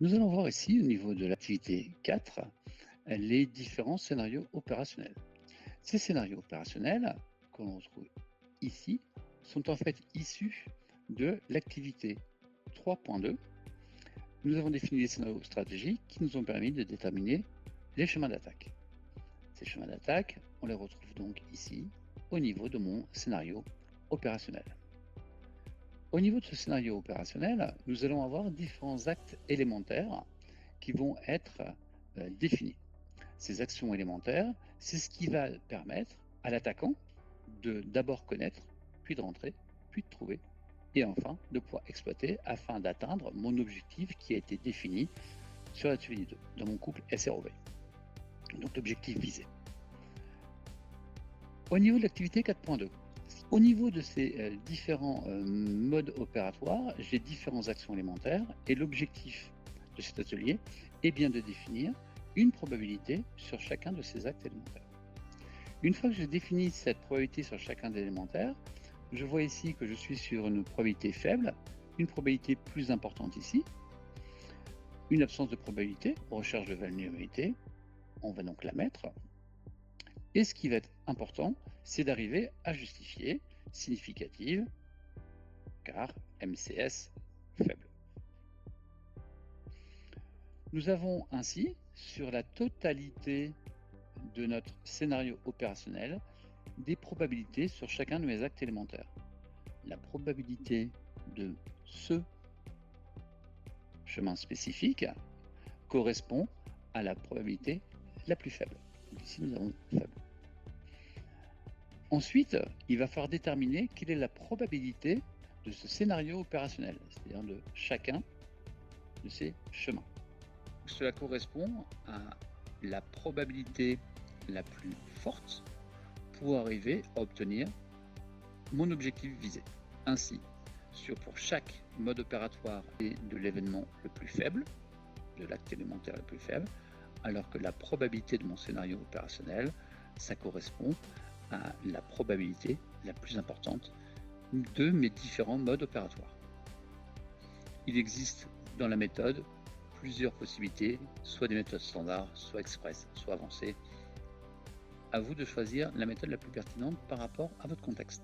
Nous allons voir ici, au niveau de l'activité 4, les différents scénarios opérationnels. Ces scénarios opérationnels, que l'on retrouve ici, sont en fait issus de l'activité 3.2. Nous avons défini les scénarios stratégiques qui nous ont permis de déterminer les chemins d'attaque. Ces chemins d'attaque, on les retrouve donc ici, au niveau de mon scénario opérationnel. Au niveau de ce scénario opérationnel, nous allons avoir différents actes élémentaires qui vont être définis. Ces actions élémentaires, c'est ce qui va permettre à l'attaquant de d'abord connaître, puis de rentrer, puis de trouver, et enfin de pouvoir exploiter afin d'atteindre mon objectif qui a été défini sur l'atelier 2, dans mon couple SROV. Donc l'objectif visé. Au niveau de l'activité 4.2, au niveau de ces différents modes opératoires, j'ai différentes actions élémentaires et l'objectif de cet atelier est bien de définir une probabilité sur chacun de ces actes élémentaires. Une fois que j'ai défini cette probabilité sur chacun des élémentaires, je vois ici que je suis sur une probabilité faible, une probabilité plus importante ici, une absence de probabilité, recherche de vulnérabilité, on va donc la mettre. Et ce qui va être important, c'est d'arriver à justifier significative, car MCS faible. Nous avons ainsi, sur la totalité de notre scénario opérationnel, des probabilités sur chacun de mes actes élémentaires. La probabilité de ce chemin spécifique correspond à la probabilité la plus faible. Donc ici, nous avons faible. Ensuite, il va falloir déterminer quelle est la probabilité de ce scénario opérationnel, c'est-à-dire de chacun de ces chemins. Cela correspond à la probabilité la plus forte pour arriver à obtenir mon objectif visé. Ainsi, pour chaque mode opératoire et de l'événement le plus faible, de l'acte élémentaire le plus faible, alors que la probabilité de mon scénario opérationnel, ça correspond à la probabilité la plus importante de mes différents modes opératoires. Il existe dans la méthode plusieurs possibilités, soit des méthodes standards, soit express, soit avancées. À vous de choisir la méthode la plus pertinente par rapport à votre contexte.